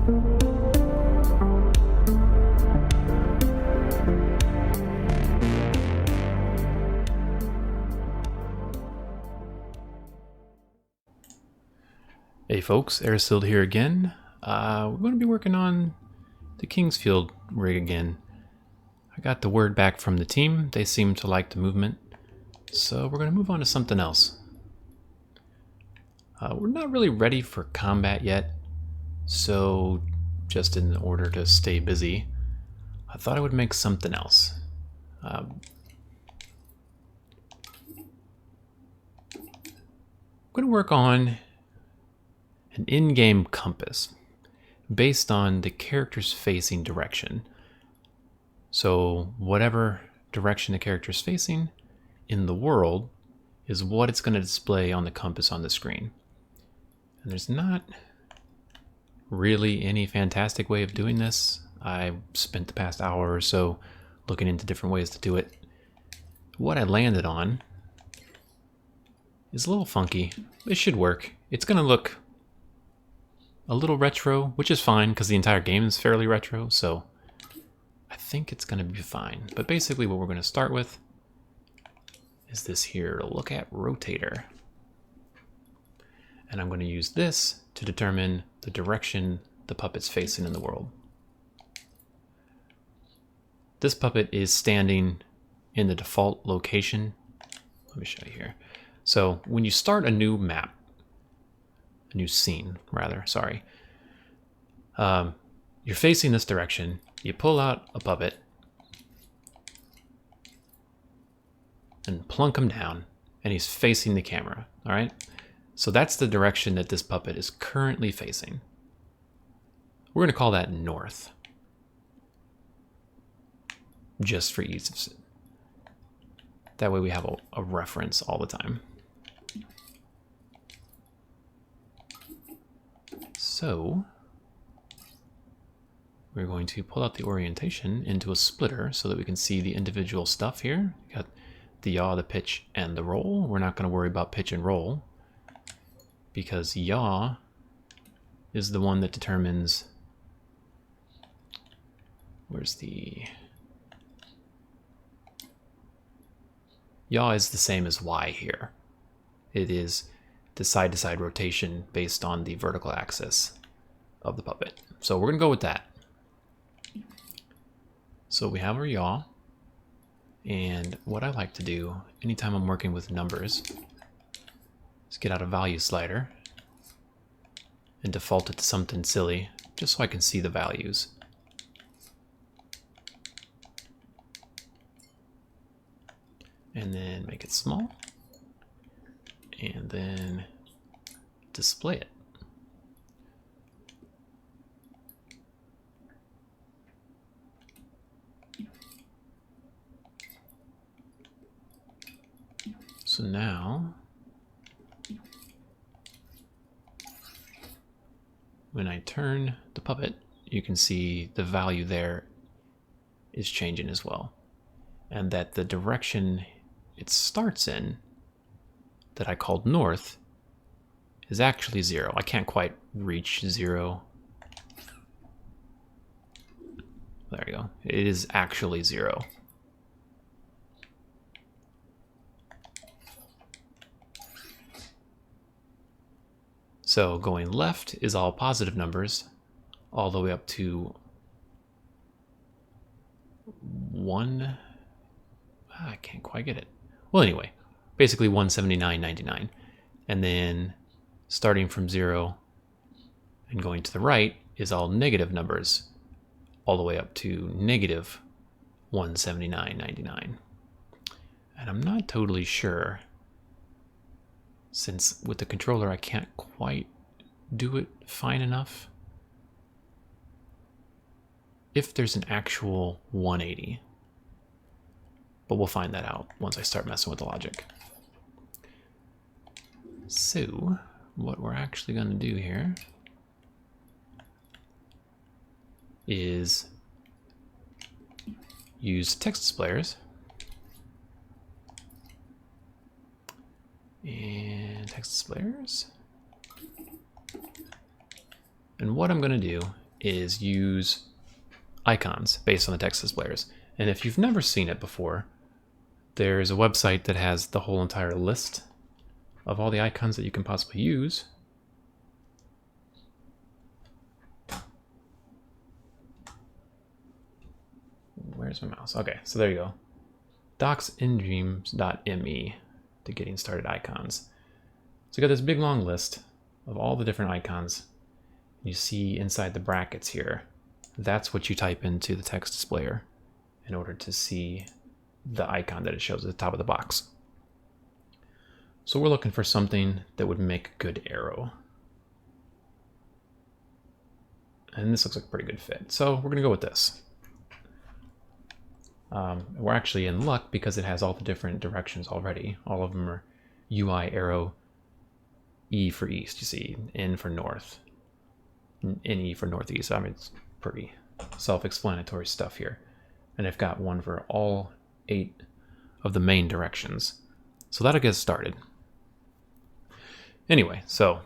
Hey folks, Arisilde here again. We're going to be working on the Kingsfield rig again. I got the word back from the team. They seem to like the movement. So we're going to move on to something else. We're not really ready for combat yet. So just in order to stay busy, I thought I would make something else. I'm going to work on an in-game compass based on the character's facing direction. So whatever direction the character is facing in the world is what it's going to display on the compass on the screen. And there's not really any fantastic way of doing this. I spent the past hour or so looking into different ways to do it. What I landed on is a little funky. It should work. It's going to look a little retro, which is fine because the entire game is fairly retro, so I think it's going to be fine. But basically what we're going to start with is this here look at rotator. And I'm going to use this to determine the direction the puppet's facing in the world. This puppet is standing in the default location. Let me show you here. So when you start a new map, a new scene rather, sorry, you're facing this direction, you pull out a puppet and plunk him down, and he's facing the camera, all right? So that's the direction that this puppet is currently facing. We're going to call that north, just for ease of it. That way we have a reference all the time. So we're going to pull out the orientation into a splitter so that we can see the individual stuff here. We got the yaw, the pitch, and the roll. We're not going to worry about pitch and roll because yaw is the one that determines, where's the, yaw is the same as y here. It is the side-to-side rotation based on the vertical axis of the puppet. So we're going to go with that. So we have our yaw, and what I like to do anytime I'm working with numbers is get out a value slider and default it to something silly just so I can see the values. And then make it small, and then display it. So now, when I turn the puppet, you can see the value there is changing as well. And that the direction it starts in, that I called north, is actually 0. I can't quite reach 0. There you go. It is actually 0. So going left is all positive numbers, all the way up to 1. I can't quite get it. Well, anyway, basically 179.99. And then starting from 0 and going to the right is all negative numbers, all the way up to negative 179.99. And I'm not totally sure, since with the controller I can't quite do it fine enough, if there's an actual 180. But we'll find that out once I start messing with the logic. So what we're actually going to do here is use text displayers and text displayers. And what I'm going to do is use icons based on the text displayers. And if you've never seen it before, there's a website that has the whole entire list of all the icons that you can possibly use. Where's my mouse? Okay, so there you go. docsinDreams.me to getting started icons. So you got this big long list of all the different icons. You see inside the brackets here, that's what you type into the text displayer in order to see the icon that it shows at the top of the box. So we're looking for something that would make a good arrow. And this looks like a pretty good fit. So we're gonna go with this. We're actually in luck because it has all the different directions already. All of them are UI arrow, E for east, you see, N for north, NE for northeast. I mean, it's pretty self-explanatory stuff here. And I've got one for all 8 of the main directions. So that'll get us started. Anyway, so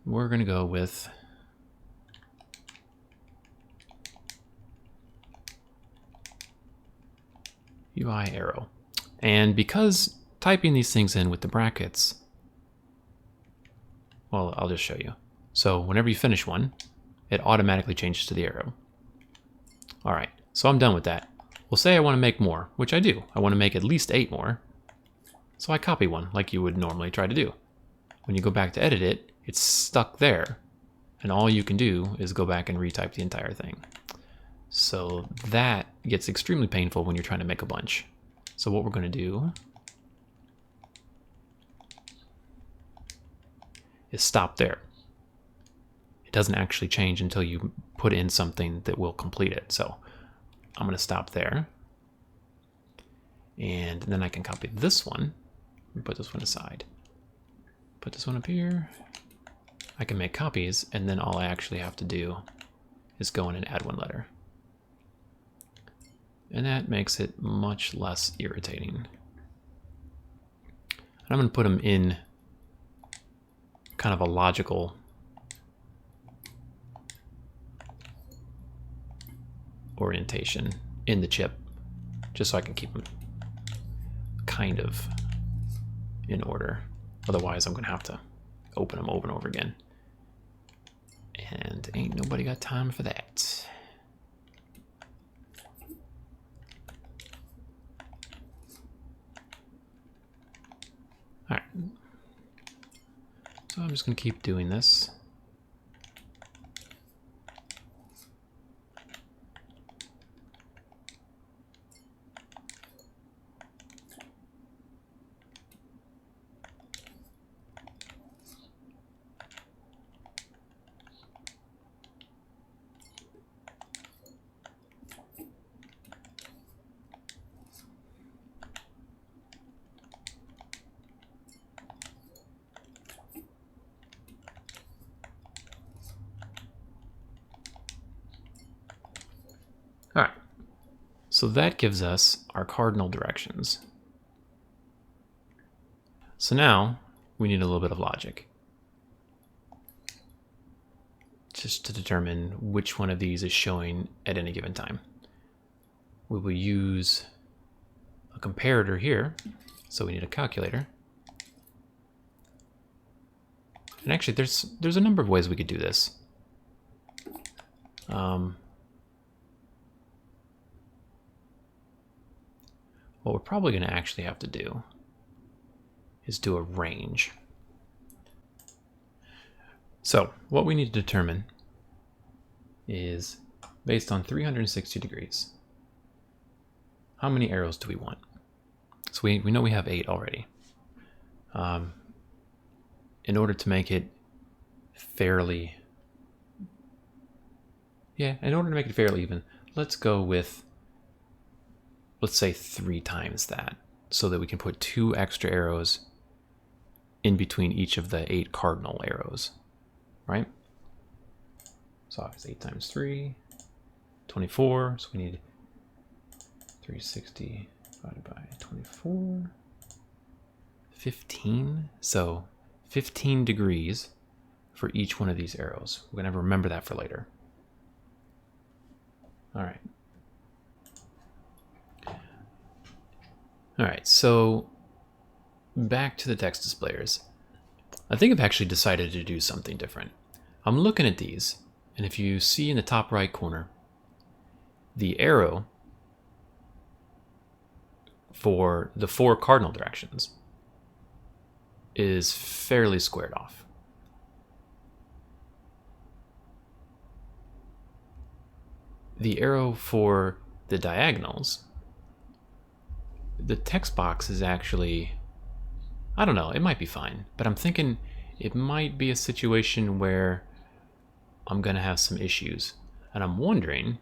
we're going to go with UI arrow. And because typing these things in with the brackets, well, I'll just show you. So whenever you finish one, it automatically changes to the arrow. All right, so I'm done with that. We'll say I want to make more, which I do. I want to make at least 8 more. So I copy one like you would normally try to do. When you go back to edit it, it's stuck there. And all you can do is go back and retype the entire thing. So that gets extremely painful when you're trying to make a bunch. So what we're going to do is stop there. It doesn't actually change until you put in something that will complete it. So I'm going to stop there. And then I can copy this one and put this one aside. Put this one up here. I can make copies, and then all I actually have to do is go in and add one letter. And that makes it much less irritating. And I'm going to put them in kind of a logical orientation in the chip, just so I can keep them kind of in order. Otherwise, I'm going to have to open them over and over again. And ain't nobody got time for that. All right. So I'm just going to keep doing this. All right, so that gives us our cardinal directions. So now we need a little bit of logic just to determine which one of these is showing at any given time. We will use a comparator here, so we need a calculator. And actually, there's a number of ways we could do this. What we're probably going to actually have to do is do a range. So what we need to determine is, based on 360 degrees, how many arrows do we want? So we know we have 8 already. In order to make it fairly, even, let's go with, let's say 3 times that, so that we can put 2 extra arrows in between each of the 8 cardinal arrows, right? So it's 8 times 3, 24, so we need 360 divided by 24, 15, so 15 degrees for each one of these arrows. We're going to remember that for later. All right. All right, so back to the text displayers. I think I've actually decided to do something different. I'm looking at these, and if you see in the top right corner, the arrow for the 4 cardinal directions is fairly squared off. The arrow for the diagonals, the text box is actually, I don't know, it might be fine, but I'm thinking it might be a situation where I'm gonna have some issues. And I'm wondering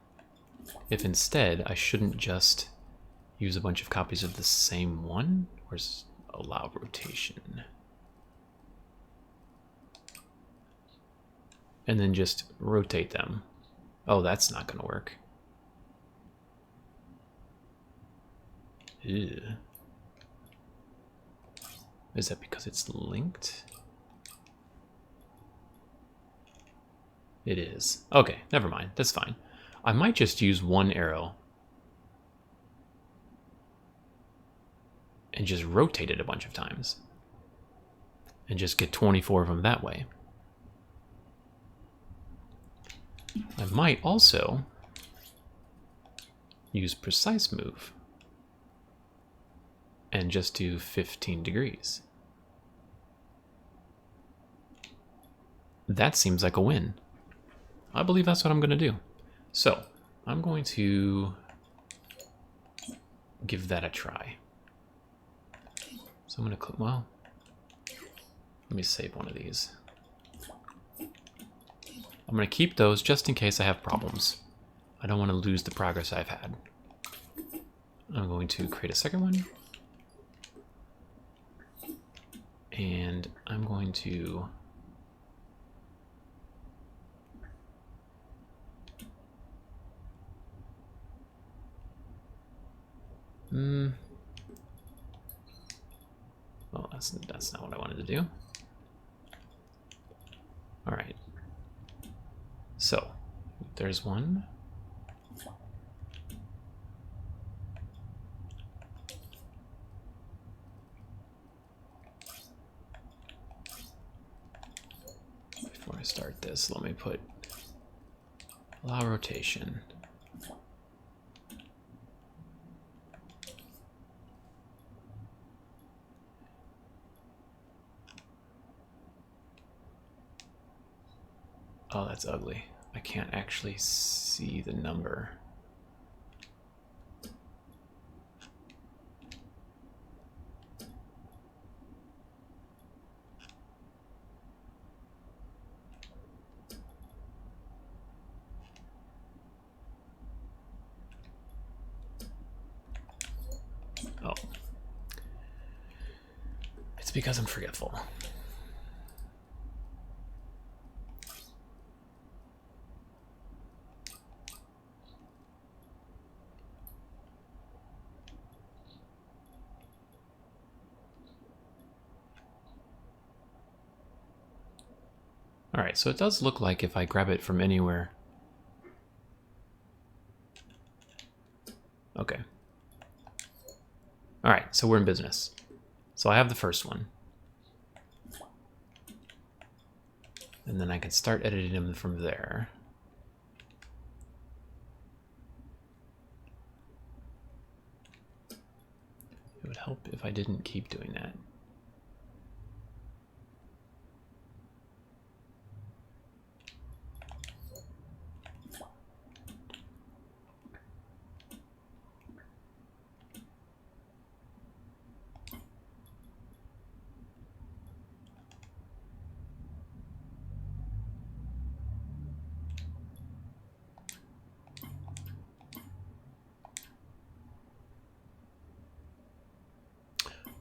if instead I shouldn't just use a bunch of copies of the same one, or allow rotation. And then just rotate them. Oh, that's not gonna work. Ew. Is that because it's linked? It is. Okay, never mind. That's fine. I might just use one arrow and just rotate it a bunch of times and just get 24 of them that way. I might also use precise move and just do 15 degrees. That seems like a win. I believe that's what I'm going to do. So I'm going to give that a try. So I'm going to click, well, let me save one of these. I'm going to keep those just in case I have problems. I don't want to lose the progress I've had. I'm going to create a second one. And I'm going to well, that's not what I wanted to do. All right. So there's one. Before I start this, let me put allow rotation. Oh, that's ugly. I can't actually see the number. Oh. It's because I'm forgetful. All right, so it does look like if I grab it from anywhere. Okay. All right, so we're in business. So I have the first one. And then I can start editing them from there. It would help if I didn't keep doing that.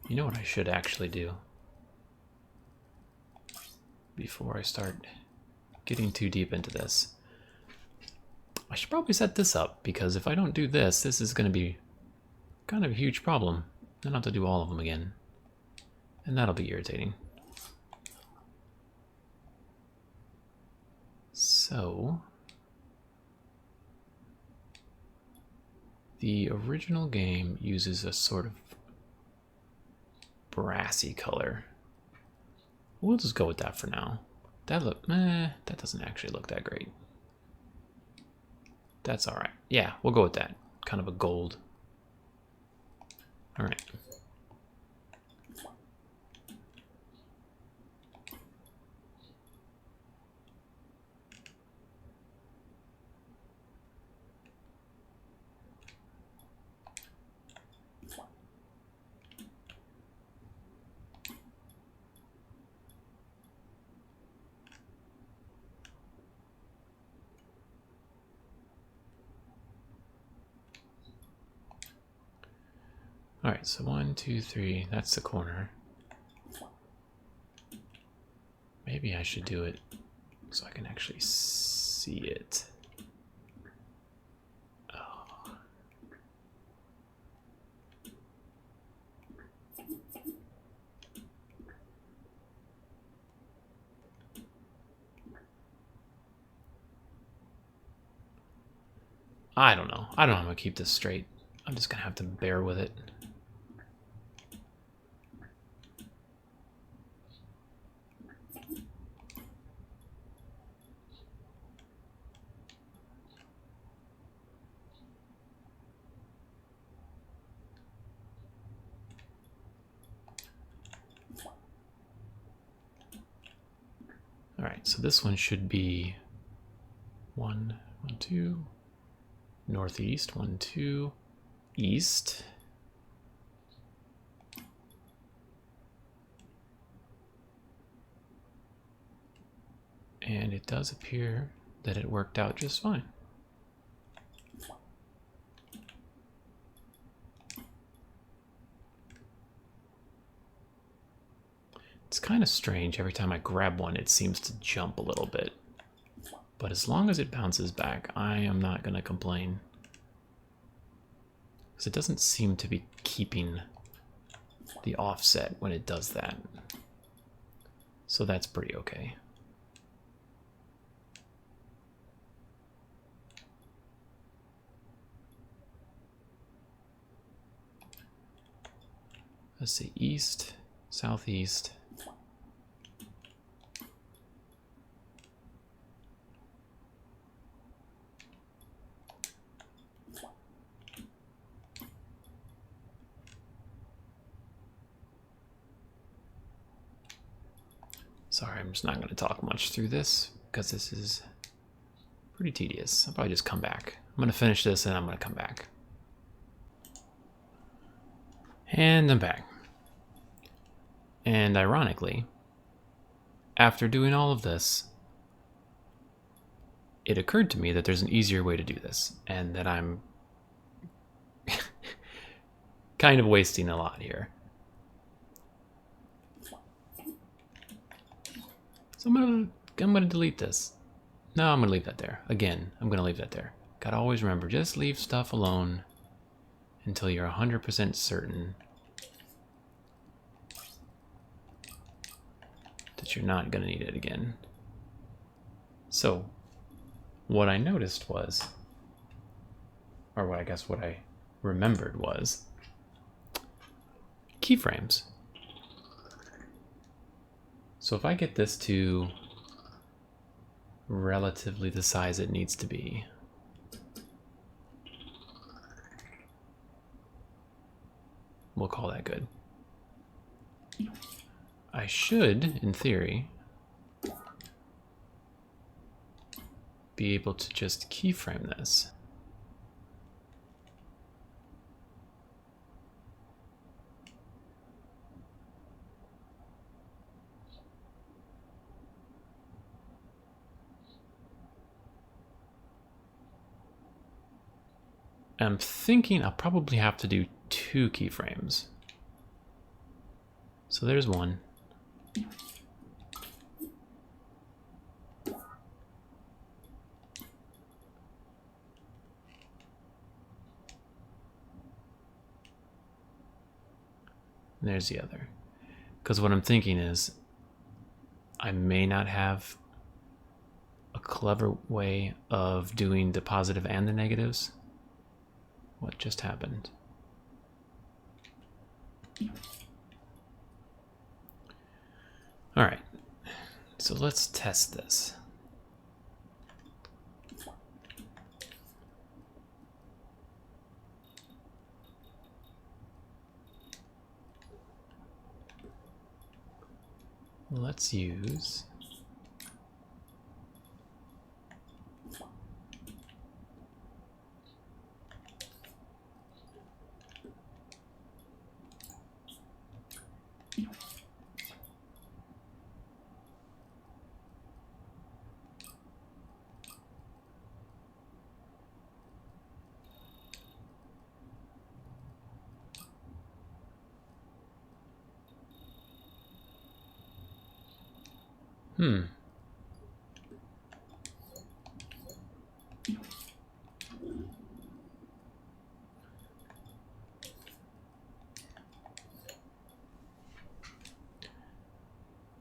You know what I should actually do before I start getting too deep into this? I should probably set this up, because if I don't do this, this is going to be kind of a huge problem. Then I'll have to do all of them again. And that'll be irritating. So the original game uses a sort of brassy color. We'll just go with that for now. That doesn't actually look that great. That's all right. Yeah, we'll go with that. Kind of a gold. All right. All right, so 1, 2, 3, that's the corner. Maybe I should do it so I can actually see it. Oh. I don't know. I don't know how I'm gonna keep this straight. I'm just gonna have to bear with it. All right, so this one should be 1, 1, 2, northeast, 1, 2, east. And it does appear that it worked out just fine. It's kind of strange. Every time I grab one, it seems to jump a little bit. But as long as it bounces back, I am not going to complain. Because it doesn't seem to be keeping the offset when it does that. So that's pretty okay. Let's see, east, southeast. Sorry, I'm just not going to talk much through this because this is pretty tedious. I'll probably just come back. I'm going to finish this and I'm going to come back. And I'm back. And ironically, after doing all of this, it occurred to me that there's an easier way to do this and that I'm kind of wasting a lot here. So I'm gonna delete this. No, I'm gonna leave that there. Again, I'm gonna leave that there. Gotta always remember, just leave stuff alone until you're 100% certain that you're not gonna need it again. So, what I noticed was, or what I remembered was, keyframes. So if I get this to relatively the size it needs to be, we'll call that good. I should, in theory, be able to just keyframe this. I'm thinking I'll probably have to do 2 keyframes. So there's one. And there's the other. Because what I'm thinking is I may not have a clever way of doing the positive and the negatives? What just happened? All right, so let's test this. Let's use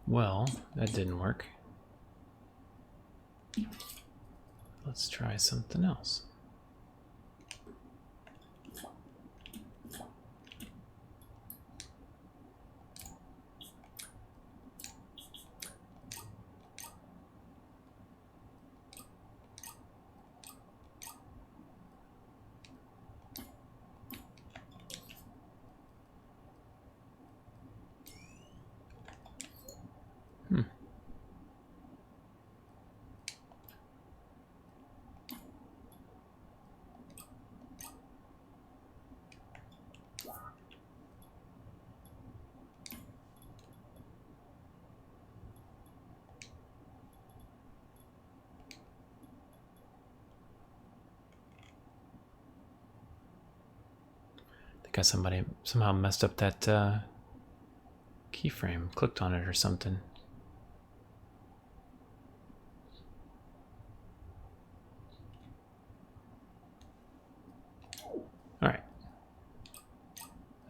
Well, that didn't work. Let's try something else. I think somebody somehow messed up that keyframe, clicked on it or something. All right.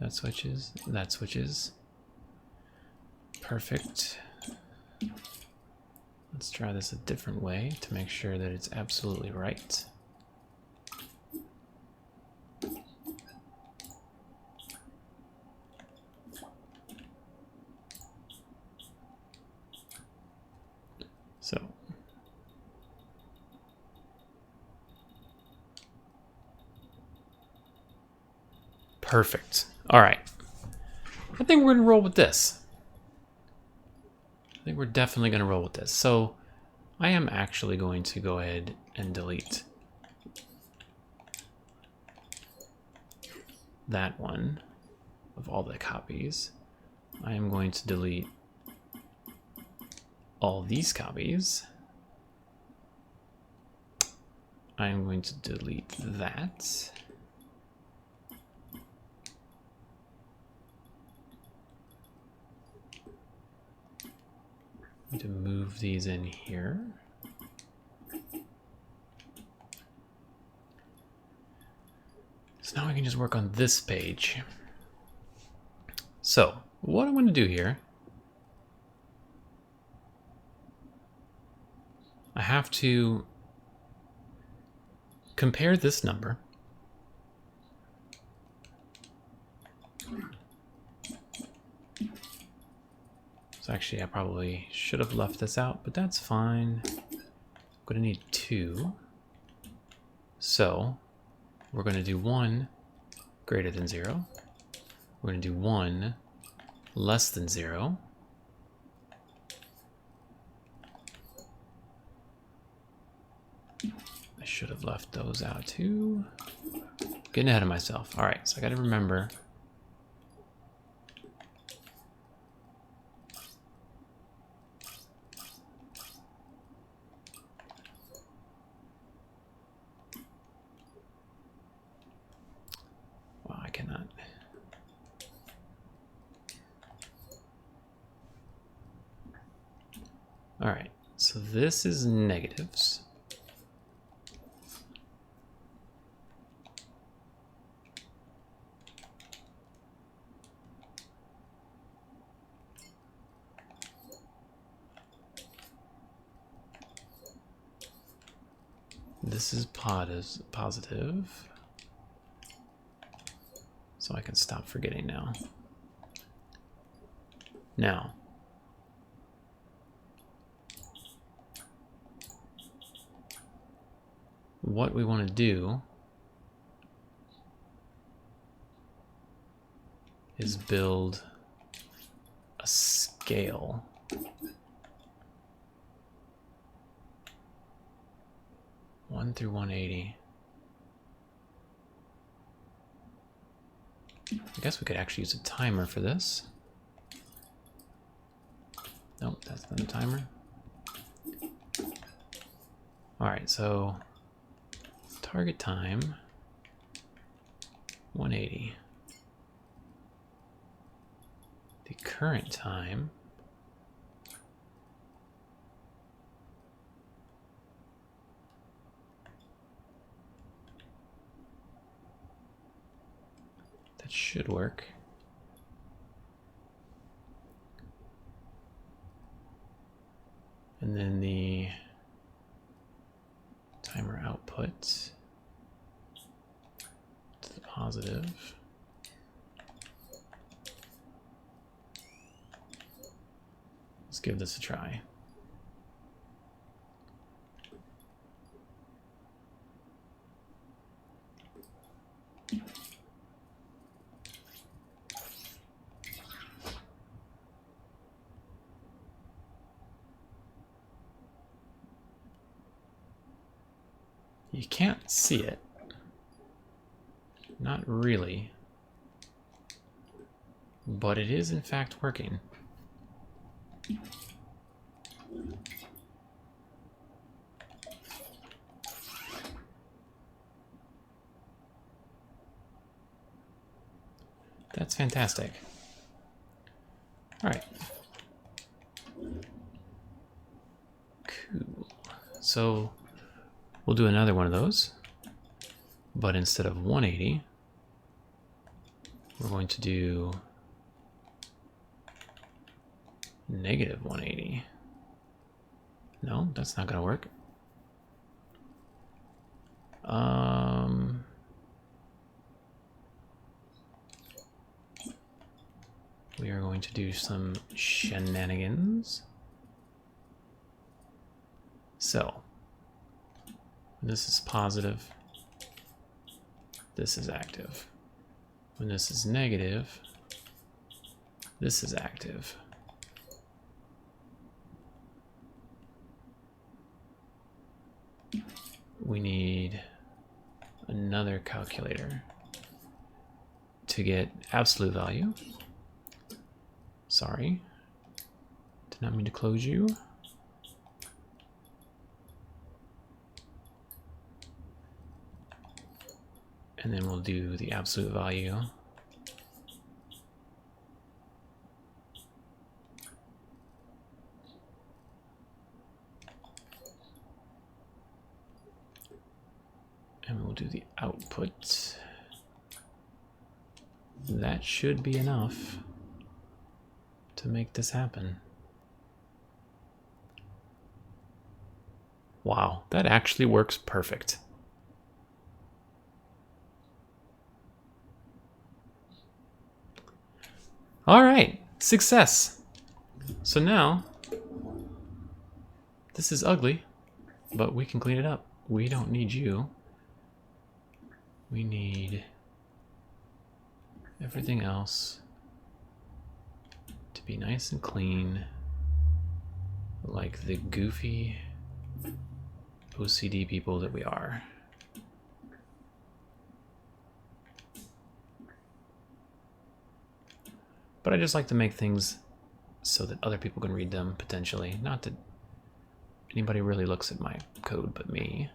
That switches. Perfect. Let's try this a different way to make sure that it's absolutely right. So, perfect. All right. I think we're going to roll with this. I think we're definitely going to roll with this. So, I am actually going to go ahead and delete that one of all the copies. I am going to delete all these copies. I am going to delete that. I'm going to move these in here. So now we can just work on this page. So what I'm going to do here, I have to compare this number so actually I probably should have left this out, but that's fine. I'm going to need 2. So we're going to do 1 greater than 0. We're going to do 1 less than 0. I should have left those out too. Getting ahead of myself. All right, so I got to remember. Wow, I cannot. All right, so this is negatives. This is positive. So I can stop forgetting now. Now, what we want to do is build a scale. One through 180. I guess we could actually use a timer for this. Nope, that's not a timer. Alright, so target time 180. The current time that should work. And then the timer output to the positive. Let's give this a try. You can't see it. Not really. But it is in fact working. That's fantastic. All right. Cool. So we'll do another one of those, but instead of 180, we're going to do negative 180. No, that's not going to work. We are going to do some shenanigans. So, when this is positive, this is active. When this is negative, this is active. We need another calculator to get absolute value. Sorry, did not mean to close you. And then we'll do the absolute value. And we'll do the output. That should be enough to make this happen. Wow, that actually works perfect. All right, success. So now, this is ugly, but we can clean it up. We don't need you. We need everything else to be nice and clean, like the goofy OCD people that we are. But I just like to make things so that other people can read them, potentially. Not that anybody really looks at my code but me.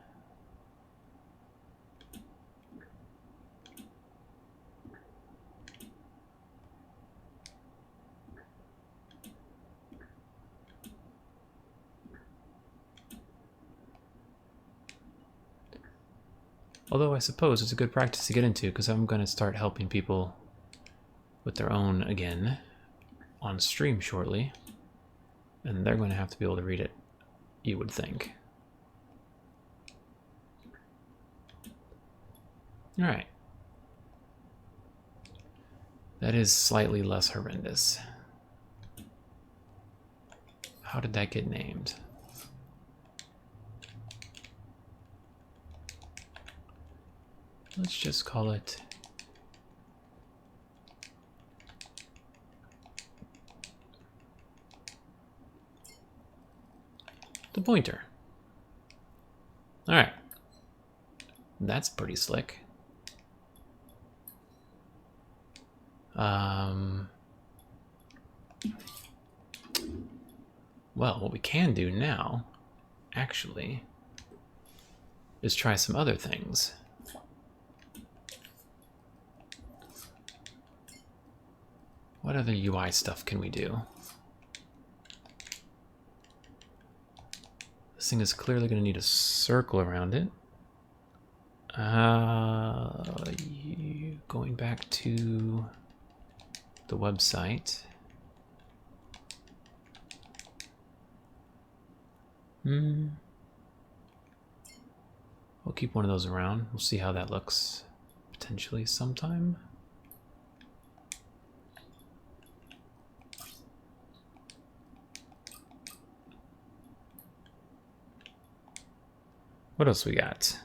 Although I suppose it's a good practice to get into, because I'm going to start helping people with their own again on stream shortly. And they're going to have to be able to read it, you would think. All right. That is slightly less horrendous. How did that get named? Let's just call it the pointer. All right. That's pretty slick. Well, what we can do now, actually, is try some other things. What other UI stuff can we do? This thing is clearly going to need a circle around it. Going back to the website. We'll keep one of those around. We'll see how that looks potentially sometime. What else we got?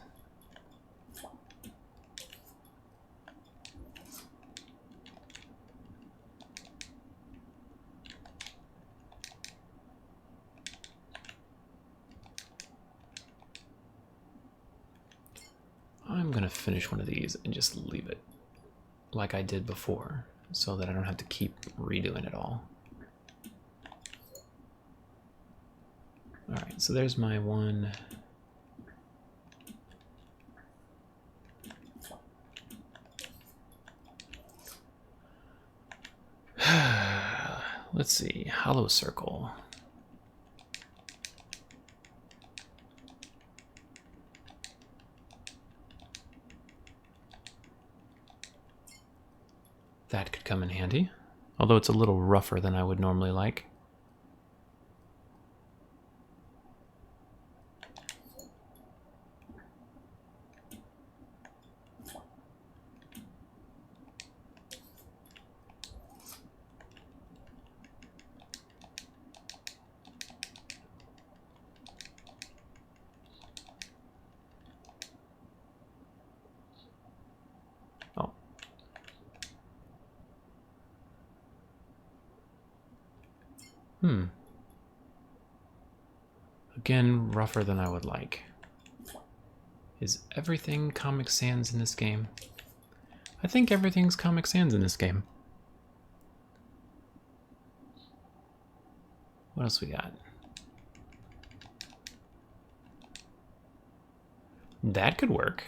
I'm gonna finish one of these and just leave it like I did before so that I don't have to keep redoing it all. Alright, so there's my one. Let's see, hollow circle. That could come in handy, although it's a little rougher than I would normally like. Oh. Again, rougher than I would like. Is everything Comic Sans in this game? I think everything's Comic Sans in this game. What else we got? That could work.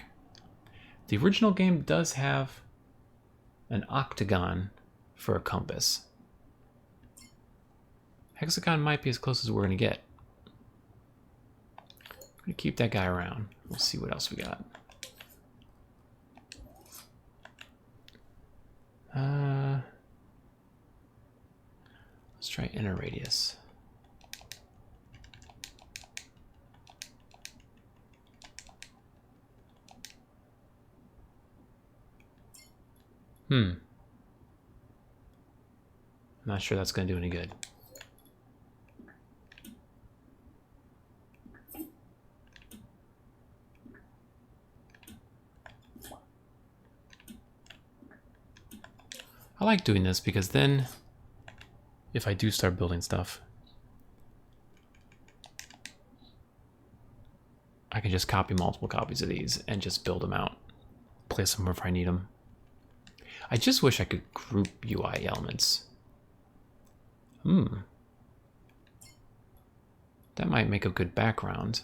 The original game does have an octagon for a compass. Hexagon might be as close as we're going to get. I'm going to keep that guy around. We'll see what else we got. Let's try inner radius. Not sure that's going to do any good. I like doing this because then, if I do start building stuff, I can just copy multiple copies of these and just build them out. Place them wherever I need them. I just wish I could group UI elements. That might make a good background.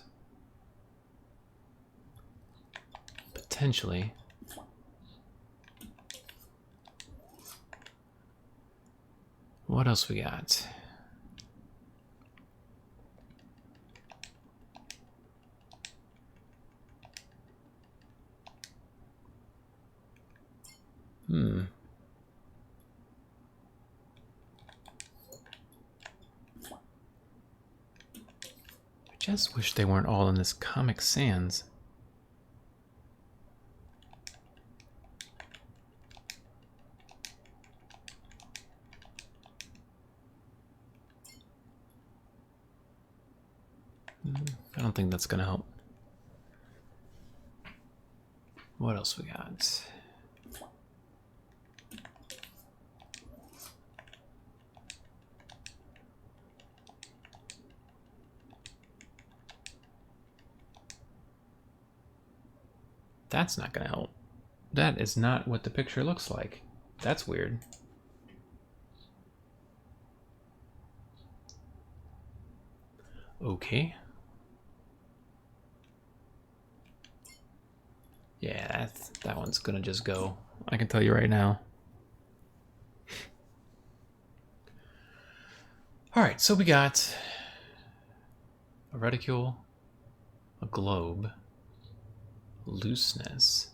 Potentially. What else we got? I just wish they weren't all in this Comic Sans. I don't think that's gonna help. What else we got? That's not gonna help. That is not what the picture looks like. That's weird. Okay. Yeah, that one's gonna just go. I can tell you right now. Alright, so we got a reticule, a globe, looseness.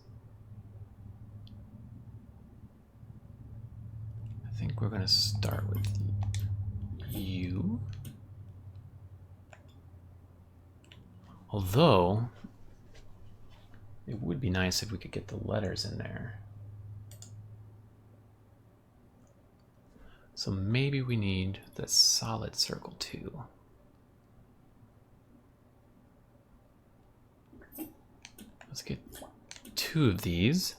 I think we're gonna start with you. Although, it would be nice if we could get the letters in there. So maybe we need the solid circle too. Let's get 2 of these.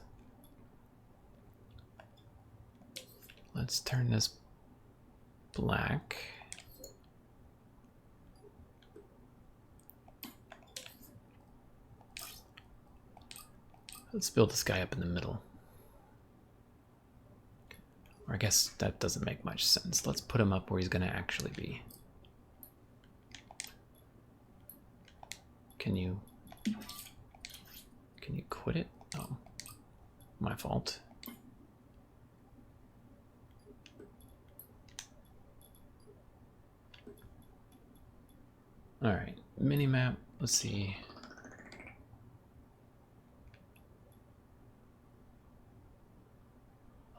Let's turn this black. Let's build this guy up in the middle. Or I guess that doesn't make much sense. Let's put him up where he's going to actually be. Can you quit it? Oh, my fault. All right, mini map. Let's see.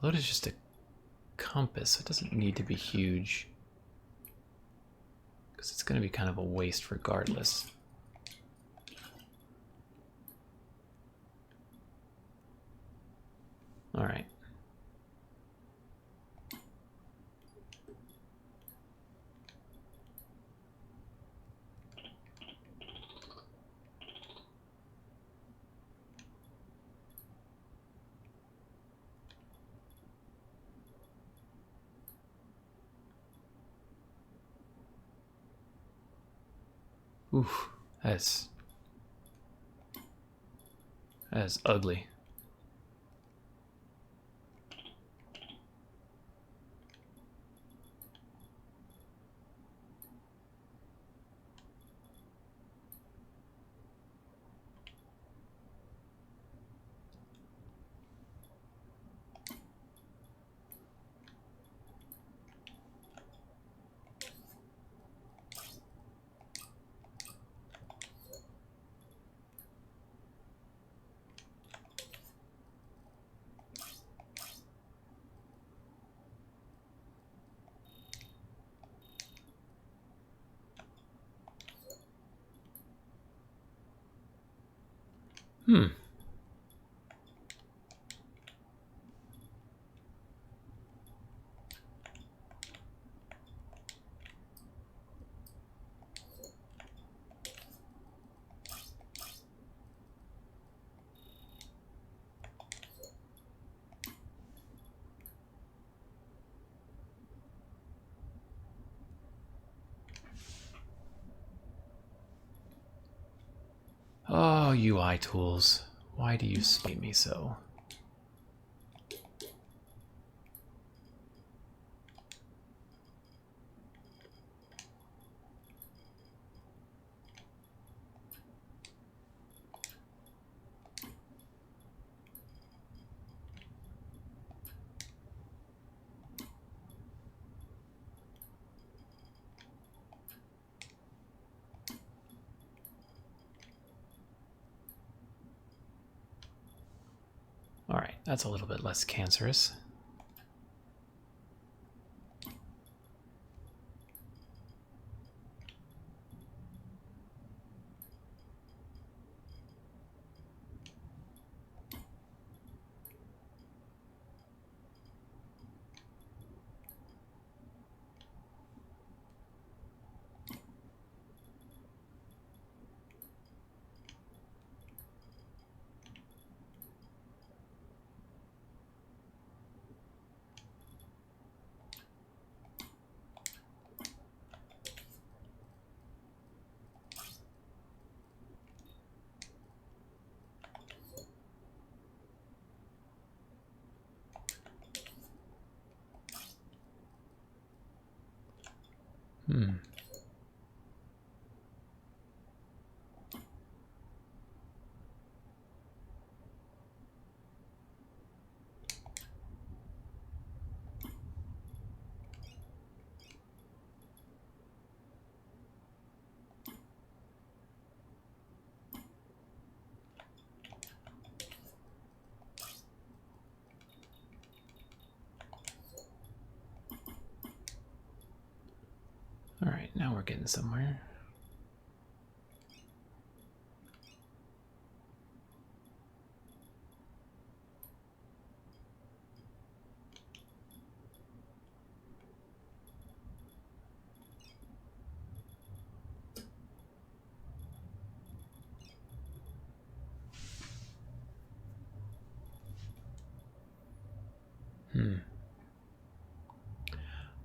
Although it's just a compass, it doesn't need to be huge because it's going to be kind of a waste regardless. All right. Oof, that's ugly. Hmm. Oh, UI tools. Why do you spite me so? All right, that's a little bit less cancerous. All right, now we're getting somewhere.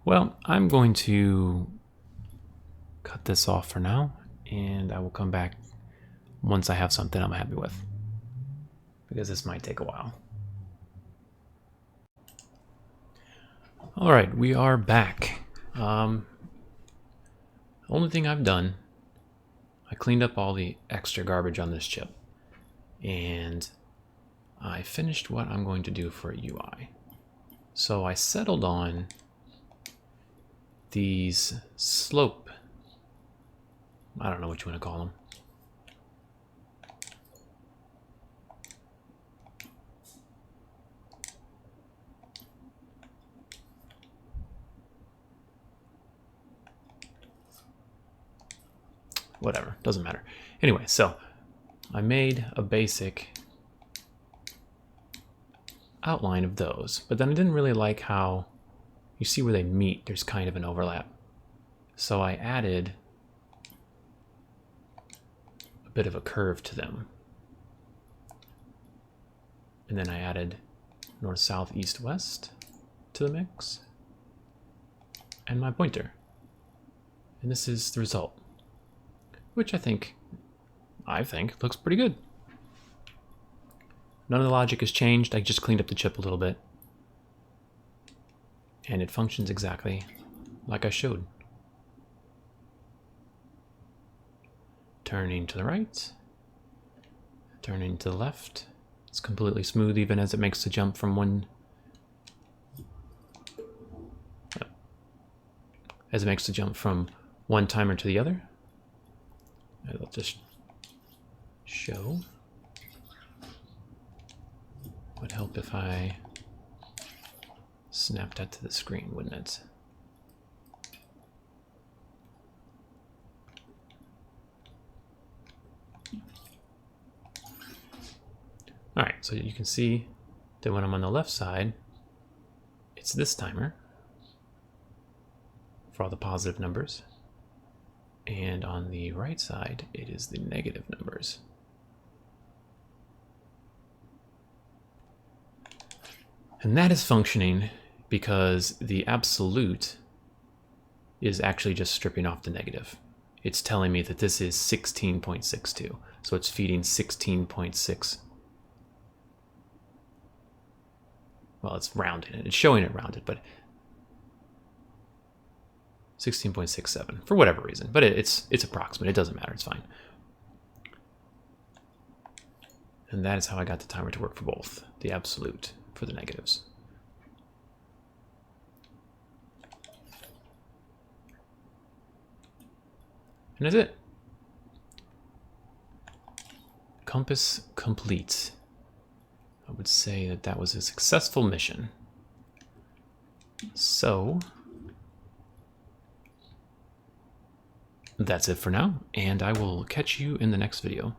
Well, I'm going to cut this off for now, and I will come back once I have something I'm happy with, because this might take a while. All right, we are back. Only thing I've done, I cleaned up all the extra garbage on this chip, and I finished what I'm going to do for a UI. So I settled on these slope, I don't know what you want to call them. Whatever, doesn't matter. Anyway, so I made a basic outline of those, but then I didn't really like how you see where they meet, there's kind of an overlap. So I added a bit of a curve to them. And then I added north, south, east, west to the mix. And my pointer. And this is the result, which I think looks pretty good. None of the logic has changed. I just cleaned up the chip a little bit. And it functions exactly like I showed. Turning to the right, turning to the left. It's completely smooth even as it makes the jump from one. As it makes the jump from one timer to the other. I'll just show. Would help if I snap that to the screen, wouldn't it? All right, so you can see that when I'm on the left side, it's this timer for all the positive numbers. And on the right side, it is the negative numbers. And that is functioning because the absolute is actually just stripping off the negative. It's telling me that this is 16.62. So it's feeding 16.6. Well, it's rounding it. It's showing it rounded, but 16.67 for whatever reason. But it's approximate. It doesn't matter. It's fine. And that is how I got the timer to work for both. The absolute for the negatives. And that's it. Compass complete. I would say that that was a successful mission. So that's it for now, and I will catch you in the next video.